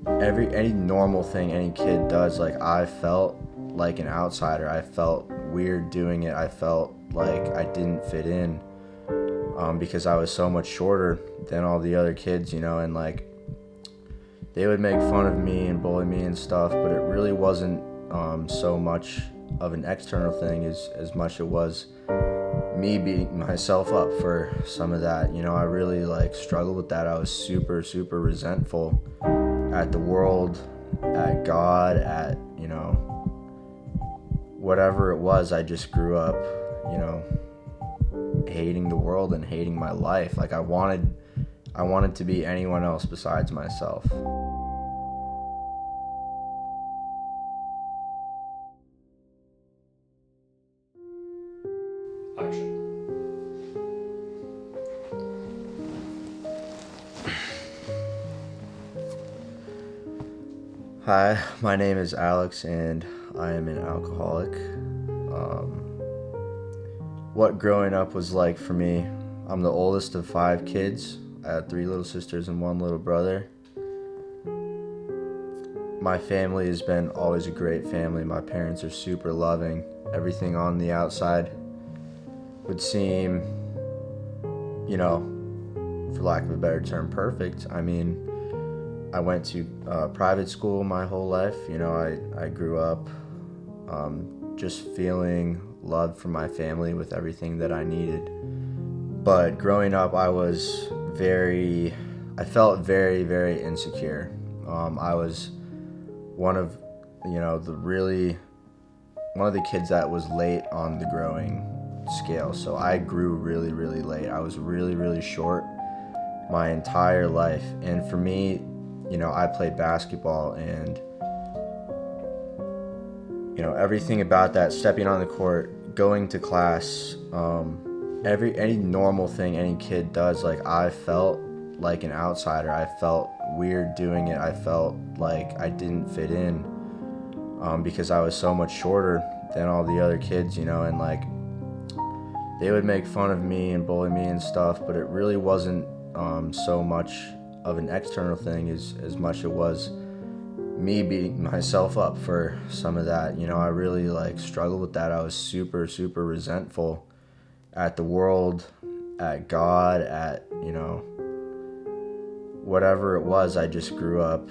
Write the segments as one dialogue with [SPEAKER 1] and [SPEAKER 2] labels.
[SPEAKER 1] any normal thing any kid does, like I felt like an outsider. I felt weird doing it. I felt like I didn't fit in, because I was so much shorter than all the other kids, and like they would make fun of me and bully me and stuff, but it really wasn't so much of an external thing as much it was me beating myself up for some of that. I really like struggled with that. I was super, super resentful at the world, at God, at, whatever it was. I just grew up, hating the world and hating my life. Like I wanted to be anyone else besides myself.
[SPEAKER 2] Action.
[SPEAKER 1] Hi, my name is Alex and I am an alcoholic. What growing up was like for me, I'm the oldest of 5 kids. I had 3 little sisters and 1 little brother. My family has been always a great family. My parents are super loving. Everything on the outside would seem, for lack of a better term, perfect. I mean, I went to private school my whole life. I grew up just feeling love from my family with everything that I needed. But growing up, I felt very, very insecure. I was one of the kids that was late on the growing scale. So I grew really, really late. I was really, really short my entire life. And for me, I played basketball, and everything about that, stepping on the court, going to class, any normal thing any kid does, like I felt like an outsider. I felt weird doing it. I felt like I didn't fit in, because I was so much shorter than all the other kids, and like they would make fun of me and bully me and stuff, but it really wasn't so much of an external thing as much it was me beating myself up for some of that. I really like struggled with that. I was super, super resentful at the world, at God, at, whatever it was. I just grew up,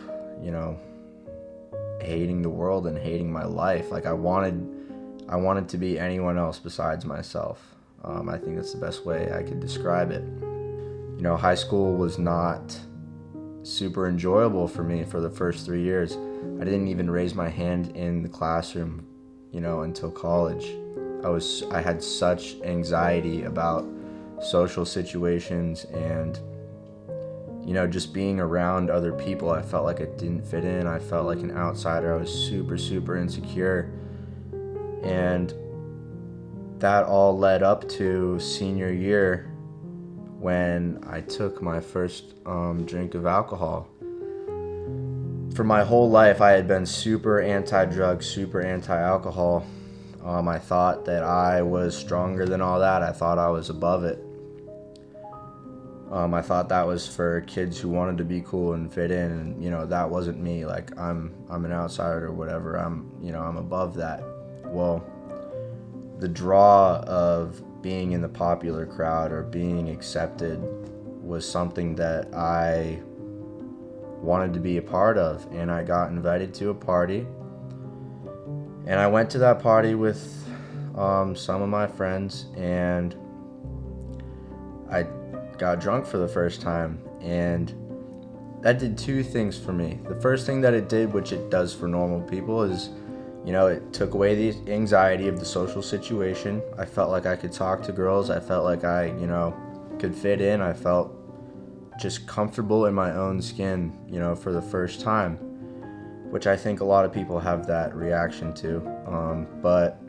[SPEAKER 1] hating the world and hating my life. Like I wanted to be anyone else besides myself. I think that's the best way I could describe it. High school was not super enjoyable for me for the first 3 years. I didn't even raise my hand in the classroom, until college. I had such anxiety about social situations and, just being around other people. I felt like I didn't fit in. I felt like an outsider. I was super, super insecure. And that all led up to senior year, when I took my first drink of alcohol. For my whole life, I had been super anti-drug, super anti-alcohol. I thought that I was stronger than all that. I thought I was above it. I thought that was for kids who wanted to be cool and fit in, and that wasn't me. Like I'm an outsider or whatever. I'm above that. Well, the draw of being in the popular crowd or being accepted was something that I wanted to be a part of, and I got invited to a party, and I went to that party with some of my friends, and I got drunk for the first time, and that did 2 things for me. The first thing that it did, which it does for normal people, is it took away the anxiety of the social situation. I felt like I could talk to girls. I felt like I, could fit in. I felt just comfortable in my own skin, for the first time, which I think a lot of people have that reaction to. But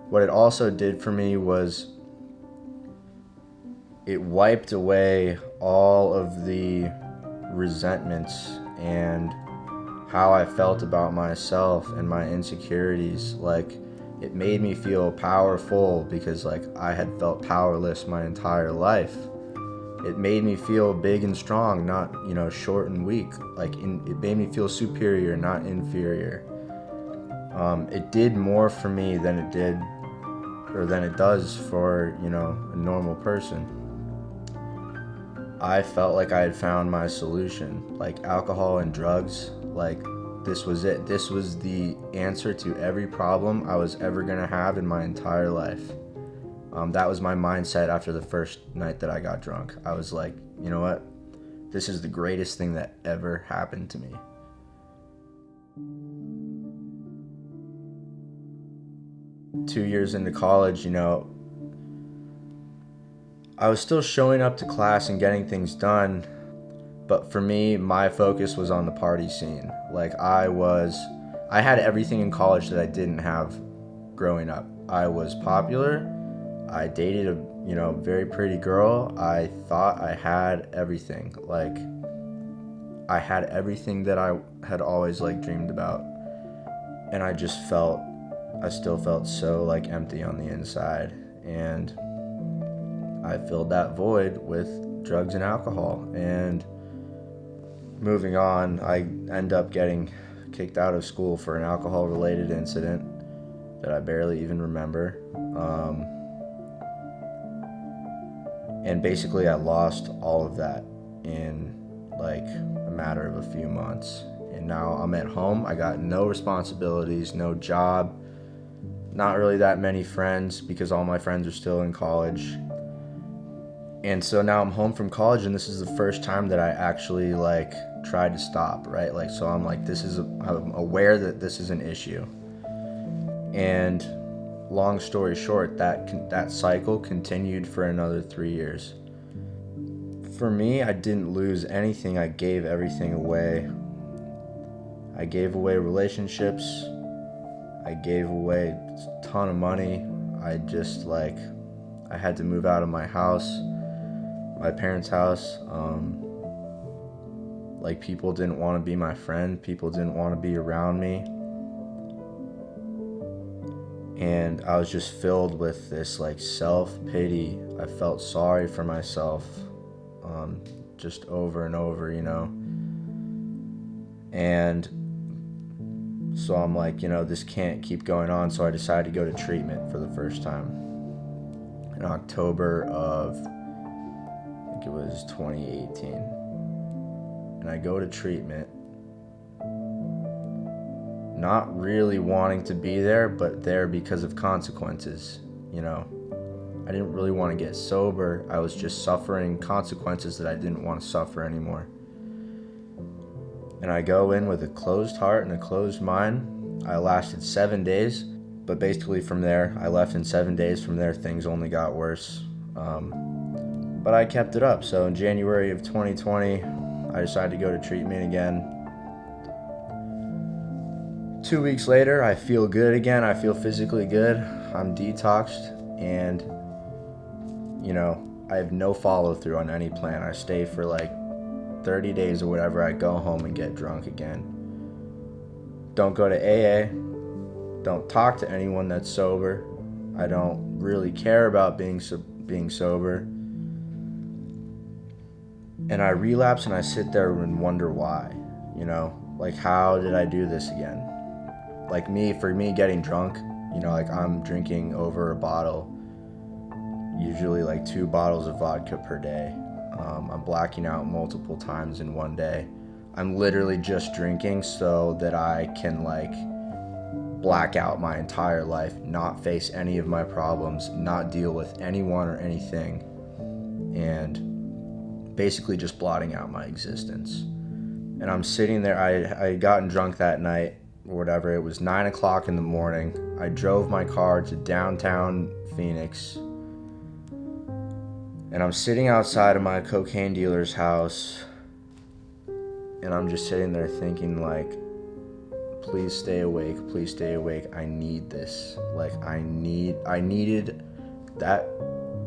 [SPEAKER 1] what it also did for me was it wiped away all of the resentments and how I felt about myself and my insecurities. Like it made me feel powerful, because like I had felt powerless my entire life. It made me feel big and strong, not, short and weak. It made me feel superior, not inferior. It did more for me than it does for, a normal person. I felt like I had found my solution. Like alcohol and drugs, this was it. This was the answer to every problem I was ever gonna have in my entire life. That was my mindset after the first night that I got drunk. I was like, you know what? This is the greatest thing that ever happened to me. Two years into college, I was still showing up to class and getting things done, but for me, my focus was on the party scene. I had everything in college that I didn't have growing up. I was popular. I dated a, very pretty girl. I thought I had everything. I had everything that I had always dreamed about. And I still felt so empty on the inside. And I filled that void with drugs and alcohol. And moving on, I end up getting kicked out of school for an alcohol-related incident that I barely even remember. And basically I lost all of that in a matter of a few months. And now I'm at home. I got no responsibilities, no job, not really that many friends because all my friends are still in college. And so now I'm home from college, and this is the first time that I actually tried to stop, right? So I'm I'm aware that this is an issue. And long story short, that cycle continued for another 3 years. For me, I didn't lose anything. I gave everything away. I gave away relationships. I gave away a ton of money. I just I had to move out of my house, my parents' house. People didn't want to be my friend. People didn't want to be around me. And I was just filled with this self-pity. I felt sorry for myself just over and over, And so I'm this can't keep going on. So I decided to go to treatment for the first time in October of, I think it was 2018. And I go to treatment, not really wanting to be there, but there because of consequences, I didn't really want to get sober. I was just suffering consequences that I didn't want to suffer anymore. And I go in with a closed heart and a closed mind. I lasted 7 days, but basically from there, I left in 7 days. From there, things only got worse. But I kept it up. So in January of 2020, I decided to go to treatment again. 2 weeks later, I feel good again. I feel physically good. I'm detoxed, and I have no follow through on any plan. I stay for 30 days or whatever. I go home and get drunk again. Don't go to AA. Don't talk to anyone that's sober. I don't really care about being sober. And I relapse, and I sit there and wonder why. How did I do this again? For me getting drunk, I'm drinking over a bottle, usually 2 bottles of vodka per day. I'm blacking out multiple times in one day. I'm literally just drinking so that I can black out my entire life, not face any of my problems, not deal with anyone or anything, and basically just blotting out my existence. And I'm sitting there. I had gotten drunk that night or whatever. It was 9 o'clock in the morning. I drove my car to downtown Phoenix, and I'm sitting outside of my cocaine dealer's house, and I'm just sitting there thinking please stay awake, please stay awake. I need this. I needed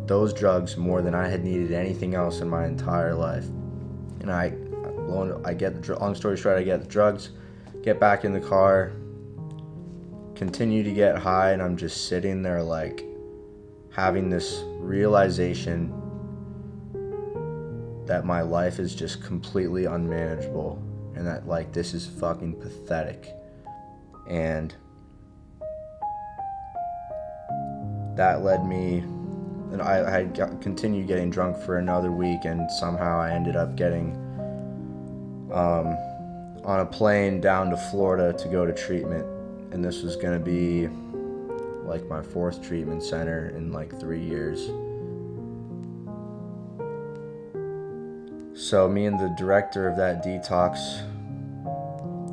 [SPEAKER 1] those drugs more than I had needed anything else in my entire life. And long story short, I get the drugs, get back in the car, continue to get high, and I'm just sitting there having this realization that my life is just completely unmanageable and that like this is fucking pathetic. And that led me, and I continued getting drunk for another week, and somehow I ended up getting on a plane down to Florida to go to treatment. And this was going to be like my 4th treatment center in like 3 years. So me and the director of that detox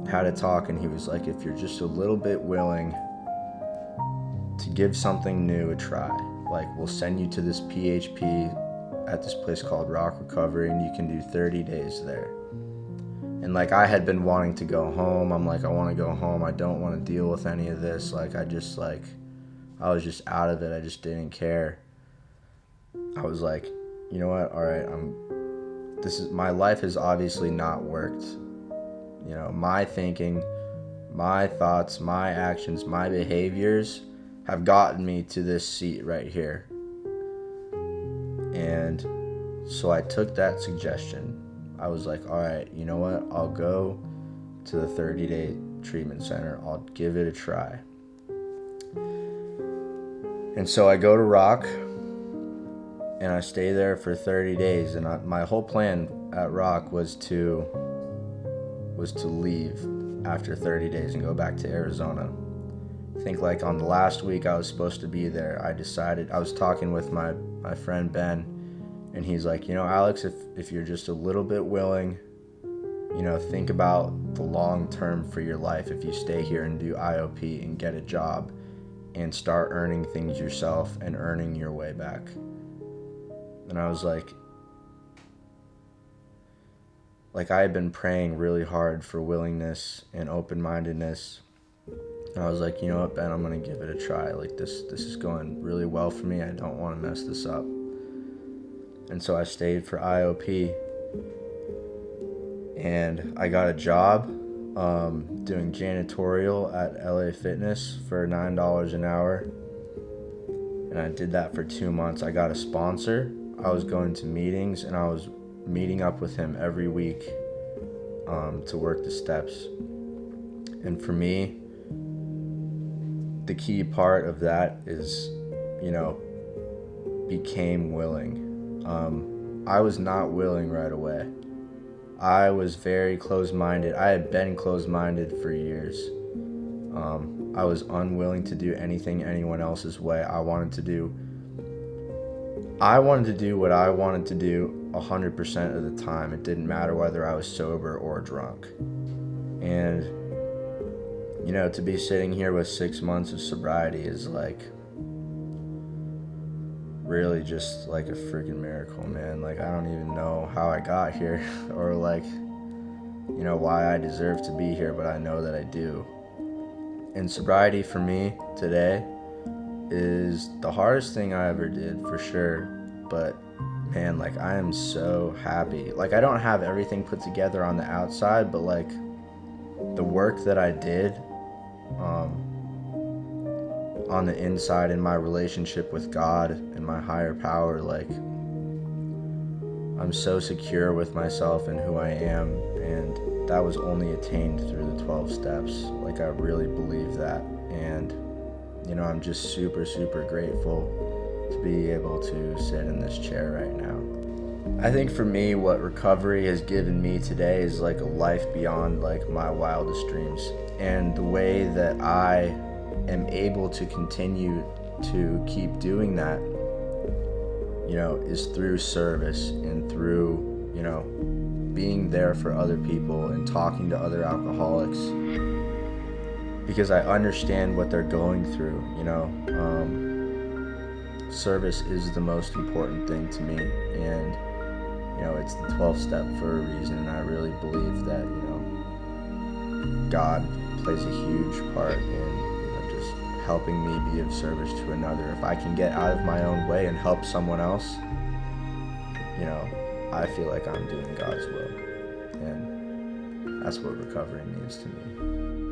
[SPEAKER 1] had a talk, and he was like, if you're just a little bit willing to give something new a try, like we'll send you to this PHP at this place called Rock Recovery, and you can do 30 days there. And like I had been wanting to go home. I'm like, I want to go home. I don't want to deal with any of this. Like I was just out of it. I just didn't care. I was like, you know what? All right, my life has obviously not worked. You know, my thinking, my thoughts, my actions, my behaviors have gotten me to this seat right here. And so I took that suggestion. I was like, all right, you know what? I'll go to the 30-day treatment center. I'll give it a try. And so I go to Rock, and I stay there for 30 days. And my whole plan at Rock was to leave after 30 days and go back to Arizona. I think like on the last week I was supposed to be there, I was talking with my friend Ben, and he's like, you know, Alex, if you're just a little bit willing, you know, think about the long term for your life. If you stay here and do IOP and get a job and start earning things yourself and earning your way back. And I was like I had been praying really hard for willingness and open-mindedness. And I was like, you know what, Ben, I'm going to give it a try. Like this is going really well for me. I don't want to mess this up. And so I stayed for IOP, and I got a job doing janitorial at LA Fitness for $9 an hour. And I did that for 2 months. I got a sponsor. I was going to meetings, and I was meeting up with him every week to work the steps. And for me, the key part of that is, you know, became willing. I was not willing right away. I was very closed-minded. I had been closed-minded for years. I was unwilling to do anything anyone else's way. I wanted to do what I wanted to do 100% of the time. It didn't matter whether I was sober or drunk. And, you know, to be sitting here with 6 months of sobriety is like really just like a freaking miracle, man. Like I don't even know how I got here or like, you know, why I deserve to be here, but I know that I do. And sobriety for me today is the hardest thing I ever did, for sure. But man, like I am so happy. Like I don't have everything put together on the outside, but like the work that I did on the inside in my relationship with God and my higher power, like I'm so secure with myself and who I am, and that was only attained through the 12 steps. Like I really believe that, and you know, I'm just super, super grateful to be able to sit in this chair right now. I think for me, what recovery has given me today is like a life beyond like my wildest dreams, and the way that I am able to continue to keep doing that, you know, is through service and through, you know, being there for other people and talking to other alcoholics, because I understand what they're going through. You know, service is the most important thing to me, and you know, it's the 12th step for a reason, and I really believe that, you know, God plays a huge part in just helping me be of service to another. If I can get out of my own way and help someone else, you know, I feel like I'm doing God's will. And that's what recovery means to me.